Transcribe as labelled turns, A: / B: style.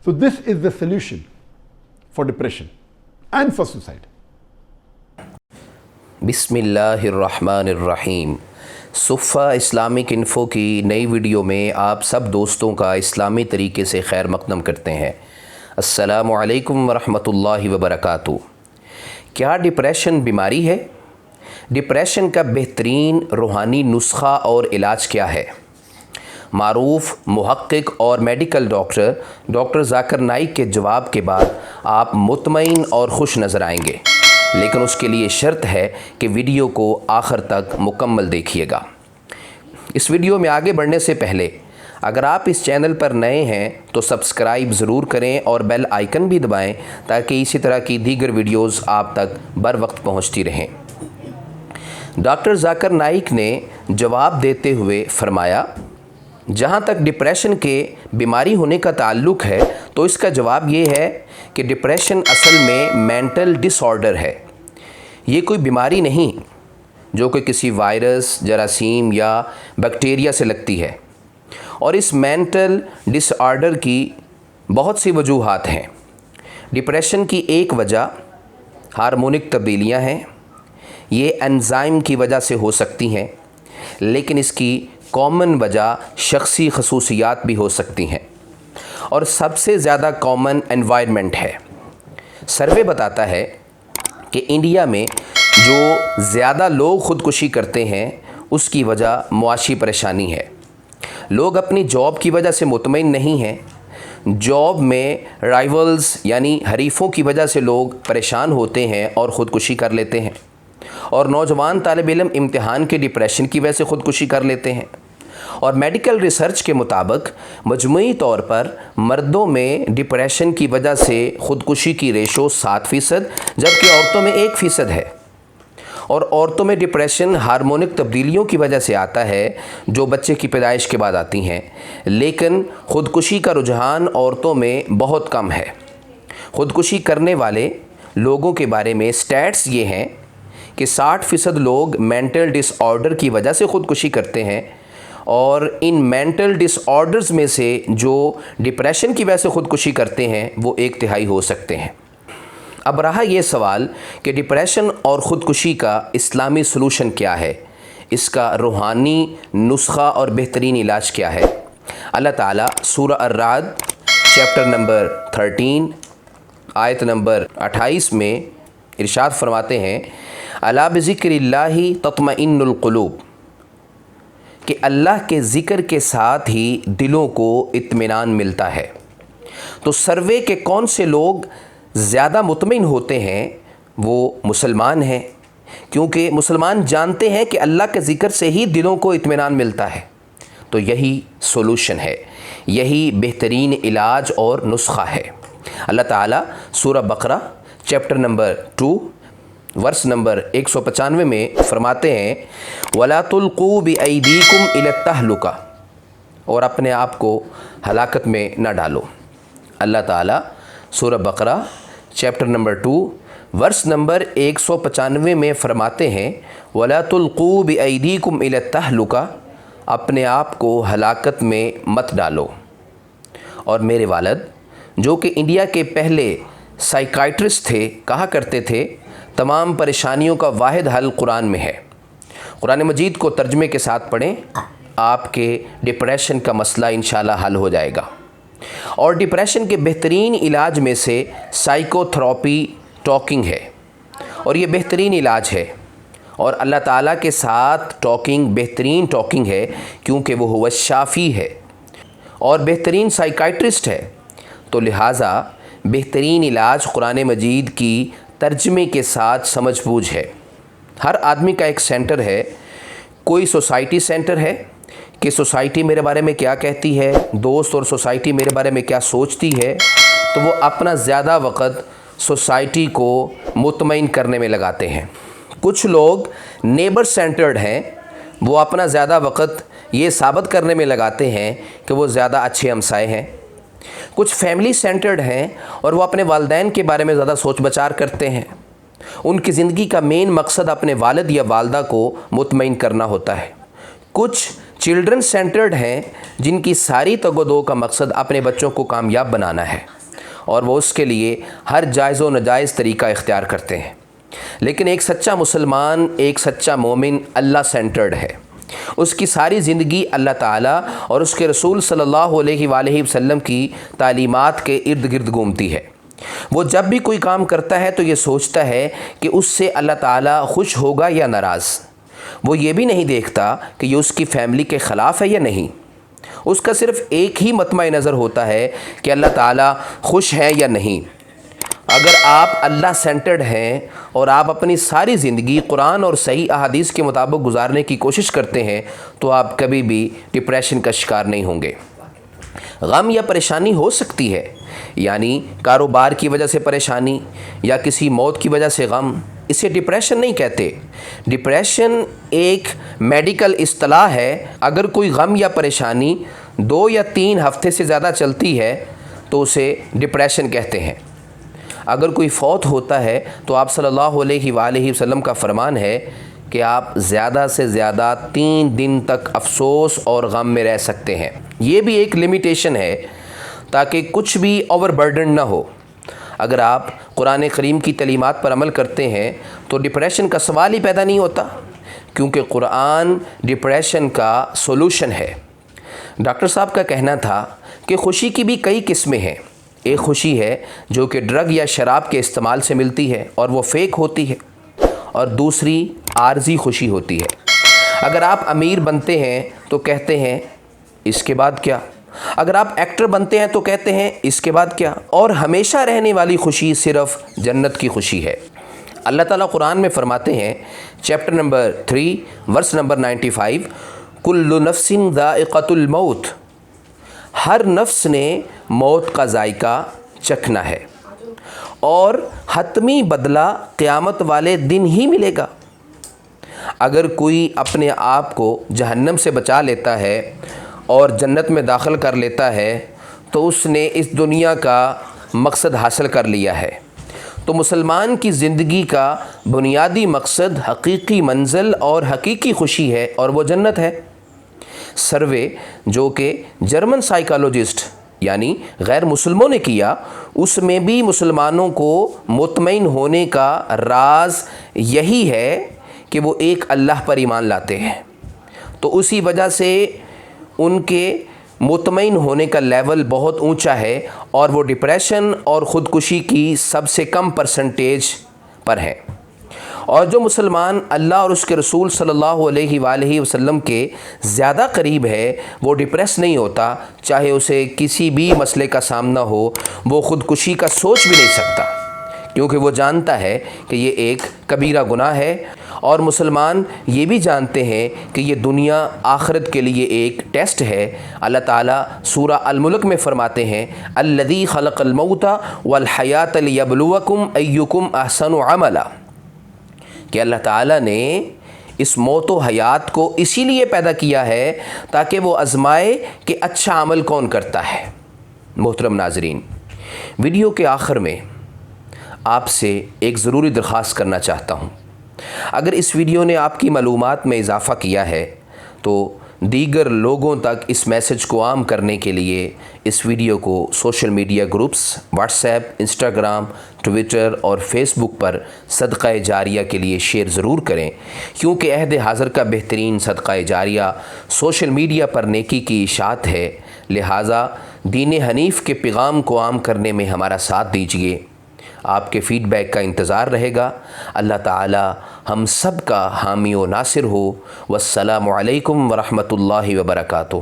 A: So this is the solution for depression and for suicide.
B: बिस्मिल्लाहिर्रहमानिर्रहीम। सुफ़ा Islamic info की नई video में आप सब दोस्तों का इस्लामी तरीके से खैर मक़दम करते हैं। अस्सलामु अलैकुम वरहमतुल्लाहि वबरकातुहू। क्या डिप्रेशन बीमारी है? डिप्रेशन का बेहतरीन रूहानी नुस्खा और इलाज क्या है? मारूफ़ मुहक्किक और मेडिकल डॉक्टर ज़ाकिर नाइक के जवाब के बाद आप मुतमईन और खुश नज़र आएंगे, लेकिन उसके लिए शर्त है कि वीडियो को आखिर तक मुकम्मल देखिएगा। इस वीडियो में आगे बढ़ने से पहले अगर आप इस चैनल पर नए हैं तो सब्सक्राइब ज़रूर करें और बेल आइकन भी दबाएं ताकि इसी तरह की दीगर वीडियोज़ आप तक बर वक्त पहुँचती रहें। डॉक्टर ज़ाकिर नाइक ने जवाब देते हुए फरमाया, जहाँ तक डिप्रेशन के बीमारी होने का ताल्लुक़ है तो इसका जवाब ये है कि डिप्रेशन असल में मेंटल डिसऑर्डर है। ये कोई बीमारी नहीं जो कि किसी वायरस, जरासीम या बैक्टीरिया से लगती है, और इस मेंटल डिसऑर्डर की बहुत सी वजूहात हैं। डिप्रेशन की एक वजह हार्मोनिक तब्दीलियाँ हैं। ये एंजाइम की वजह से हो सकती हैं, लेकिन इसकी कॉमन वजह शख्सी खसूसियात भी हो सकती हैं, और सबसे ज़्यादा कॉमन एनवायरनमेंट है। सर्वे बताता है कि इंडिया में जो ज़्यादा लोग ख़ुदकुशी करते हैं उसकी वजह मुआशी परेशानी है। लोग अपनी जॉब की वजह से मुतमईन नहीं हैं। जॉब में राइवल्स यानी हरीफ़ों की वजह से लोग परेशान होते हैं और ख़ुदकुशी कर लेते हैं, और नौजवान तालिब इल्म इम्तिहान के डिप्रेशन की वजह से ख़ुदकुशी कर लेते हैं। और मेडिकल रिसर्च के मुताबिक मजमूई तौर पर मर्दों में डिप्रेशन की वजह से ख़ुदकुशी की रेशो 7%, जबकि औरतों में 1% है। और औरतों में डिप्रेशन हार्मोनिक तब्दीलियों की वजह से आता है जो बच्चे की पैदाइश के बाद आती हैं, लेकिन ख़ुदकुशी का रुझान औरतों में बहुत कम है। ख़ुदकुशी करने वाले लोगों के बारे में स्टैट्स ये हैं कि 60% लोग मेंटल डिसऑर्डर की वजह से ख़ुदकुशी करते हैं, और इन मेंटल डिसऑर्डर्स में से जो डिप्रेशन की वजह से ख़ुदकुशी करते हैं वो 1/3 हो सकते हैं। अब रहा ये सवाल कि डिप्रेशन और ख़ुदकुशी का इस्लामी सलूशन क्या है, इसका रूहानी नुस्खा और बेहतरीन इलाज क्या है। अल्लाह ताला सूरह अर्राद चैप्टर नंबर 13 आयत नंबर 28 में इरशाद फरमाते हैं, अला बिज़िक्रिल्लाहि तत्मइन्नुल क़ुलूब, कि अल्लाह के ज़िक्र के साथ ही दिलों को इत्मीनान मिलता है। तो सर्वे के कौन से लोग ज़्यादा मुतमिन होते हैं वो मुसलमान हैं, क्योंकि मुसलमान जानते हैं कि अल्लाह के ज़िक्र से ही दिलों को इत्मीनान मिलता है। तो यही सोल्यूशन है, यही बेहतरीन इलाज और नुस्खा है। अल्लाह ताला सूरह बकरा चैप्टर नंबर 2 वर्स नंबर 195 में फरमाते हैं, वला तुल्कू बिअयदीकुम इलत तहलुका, और अपने आप को हलाकत में न डालो। अल्लाह ताला सूरह बकरा चैप्टर नंबर 2 वर्स नंबर 195 में फरमाते हैं, वला तुल्कू बिअयदीकुम इलत तहलुका, अपने आप को हलाकत में मत डालो। और मेरे वालिद जो कि इंडिया के पहले साइकाइट्रिस्ट थे, कहा करते थे, तमाम परेशानियों का वाहिद हल कुरान में है। कुरान मजीद को तर्जमे के साथ पढ़ें, आपके डिप्रेशन का मसला इंशाल्लाह हल हो जाएगा। और डिप्रेशन के बेहतरीन इलाज में से साइकोथेरेपी टॉकिंग है, और ये बेहतरीन इलाज है। और अल्लाह ताला के साथ टॉकिंग बेहतरीन टॉकिंग है, क्योंकि वो हुवा शाफ़ी है और बेहतरीन साइकाइट्रिस्ट है। तो लिहाजा बेहतरीन इलाज कुरान मजीद की तर्जमे के साथ समझ बूझ है। हर आदमी का एक सेंटर है। कोई सोसाइटी सेंटर है कि सोसाइटी मेरे बारे में क्या कहती है, दोस्त और सोसाइटी मेरे बारे में क्या सोचती है, तो वो अपना ज़्यादा वक़्त सोसाइटी को मुतमईन करने में लगाते हैं। कुछ लोग नेबर सेंटर्ड हैं, वो अपना ज़्यादा वक़्त ये साबित करने में लगाते हैं कि वो ज़्यादा अच्छे हमसाए हैं। कुछ फैमिली सेंटर्ड हैं और वो अपने वालिदैन के बारे में ज़्यादा सोच विचार करते हैं। उनकी ज़िंदगी का मेन मकसद अपने वालिद या वालदा को मुतमईन करना होता है। कुछ چلڈرن سینٹرڈ ہیں جن کی ساری تگ و دو کا مقصد اپنے بچوں کو کامیاب بنانا ہے اور وہ اس کے لیے ہر جائز و ناجائز طریقہ اختیار کرتے ہیں۔ لیکن ایک سچا مسلمان، ایک سچا مومن اللہ سینٹرڈ ہے، اس کی ساری زندگی اللہ تعالیٰ اور اس کے رسول صلی اللہ علیہ وآلہ وسلم کی تعلیمات کے ارد گرد گھومتی ہے۔ وہ جب بھی کوئی کام کرتا ہے تو یہ سوچتا ہے کہ اس سے اللہ تعالیٰ خوش ہوگا یا ناراض۔ وہ یہ بھی نہیں دیکھتا کہ یہ اس کی فیملی کے خلاف ہے یا نہیں۔ اس کا صرف ایک ہی مطمع نظر ہوتا ہے کہ اللہ تعالیٰ خوش ہے یا نہیں۔ اگر آپ اللہ سینٹرڈ ہیں اور آپ اپنی ساری زندگی قرآن اور صحیح احادیث کے مطابق گزارنے کی کوشش کرتے ہیں تو آپ کبھی بھی ڈپریشن کا شکار نہیں ہوں گے۔ غم یا پریشانی ہو سکتی ہے، یعنی کاروبار کی وجہ سے پریشانی یا کسی موت کی وجہ سے غم، اسے ڈپریشن نہیں کہتے۔ ڈپریشن ایک میڈیکل اصطلاح ہے۔ اگر کوئی غم یا پریشانی 2 یا 3 ہفتے سے زیادہ چلتی ہے تو اسے ڈپریشن کہتے ہیں۔ اگر کوئی فوت ہوتا ہے تو آپ صلی اللہ علیہ وآلہ وسلم کا فرمان ہے کہ آپ زیادہ سے زیادہ 3 دن تک افسوس اور غم میں رہ سکتے ہیں۔ یہ بھی ایک لمیٹیشن ہے تاکہ کچھ بھی اوور برڈن نہ ہو۔ اگر آپ قرآن کریم کی تعلیمات پر عمل کرتے ہیں تو ڈپریشن کا سوال ہی پیدا نہیں ہوتا، کیونکہ قرآن ڈپریشن کا سولوشن ہے۔ ڈاکٹر صاحب کا کہنا تھا کہ خوشی کی بھی کئی قسمیں ہیں۔ ایک خوشی ہے جو کہ ڈرگ یا شراب کے استعمال سے ملتی ہے اور وہ فیک ہوتی ہے، اور دوسری عارضی خوشی ہوتی ہے۔ اگر آپ امیر بنتے ہیں تو کہتے ہیں اس کے بعد کیا؟ اگر آپ ایکٹر بنتے ہیں تو کہتے ہیں اس کے بعد کیا؟ اور ہمیشہ رہنے والی خوشی صرف جنت کی خوشی ہے۔ اللہ تعالیٰ قرآن میں فرماتے ہیں، چیپٹر نمبر 3 ورس نمبر 95، کل نفس ذائقۃ الموت، ہر نفس نے موت کا ذائقہ چکھنا ہے اور حتمی بدلہ قیامت والے دن ہی ملے گا۔ اگر کوئی اپنے آپ کو جہنم سے بچا لیتا ہے اور جنت میں داخل کر لیتا ہے تو اس نے اس دنیا کا مقصد حاصل کر لیا ہے۔ تو مسلمان کی زندگی کا بنیادی مقصد حقیقی منزل اور حقیقی خوشی ہے، اور وہ جنت ہے۔ سروے جو کہ جرمن سائیکالوجسٹ یعنی غیر مسلموں نے کیا، اس میں بھی مسلمانوں کو مطمئن ہونے کا راز یہی ہے کہ وہ ایک اللہ پر ایمان لاتے ہیں، تو اسی وجہ سے ان کے مطمئن ہونے کا لیول بہت اونچا ہے، اور وہ ڈپریشن اور خودکشی کی سب سے کم پرسنٹیج پر ہے۔ اور جو مسلمان اللہ اور اس کے رسول صلی اللہ علیہ وآلہ وسلم کے زیادہ قریب ہے وہ ڈپریس نہیں ہوتا، چاہے اسے کسی بھی مسئلے کا سامنا ہو، وہ خودکشی کا سوچ بھی نہیں سکتا، کیونکہ وہ جانتا ہے کہ یہ ایک کبیرہ گناہ ہے۔ اور مسلمان یہ بھی جانتے ہیں کہ یہ دنیا آخرت کے لیے ایک ٹیسٹ ہے۔ اللہ تعالیٰ سورہ الملک میں فرماتے ہیں، الذی خلق الموت والحیات لیبلوکم ایکم احسن عملا، کہ اللہ تعالیٰ نے اس موت و حیات کو اسی لیے پیدا کیا ہے تاکہ وہ آزمائے کہ اچھا عمل کون کرتا ہے۔ محترم ناظرین، ویڈیو کے آخر میں آپ سے ایک ضروری درخواست کرنا چاہتا ہوں۔ اگر اس ویڈیو نے آپ کی معلومات میں اضافہ کیا ہے تو دیگر لوگوں تک اس میسج کو عام کرنے کے لیے اس ویڈیو کو social media groups, what's app, Instagram, Twitter اور فیس بک پر صدقہ جاریہ کے لیے شیئر ضرور کریں، کیونکہ عہد حاضر کا بہترین صدقہ جاریہ سوشل میڈیا پر نیکی کی اشاعت ہے۔ لہٰذا دین حنیف کے پیغام کو عام کرنے میں ہمارا ساتھ دیجیے۔ آپ کے فیڈ بیک کا انتظار رہے گا۔ اللہ تعالی ہم سب کا حامی و ناصر ہو۔ والسلام علیکم ورحمۃ اللہ وبرکاتہ۔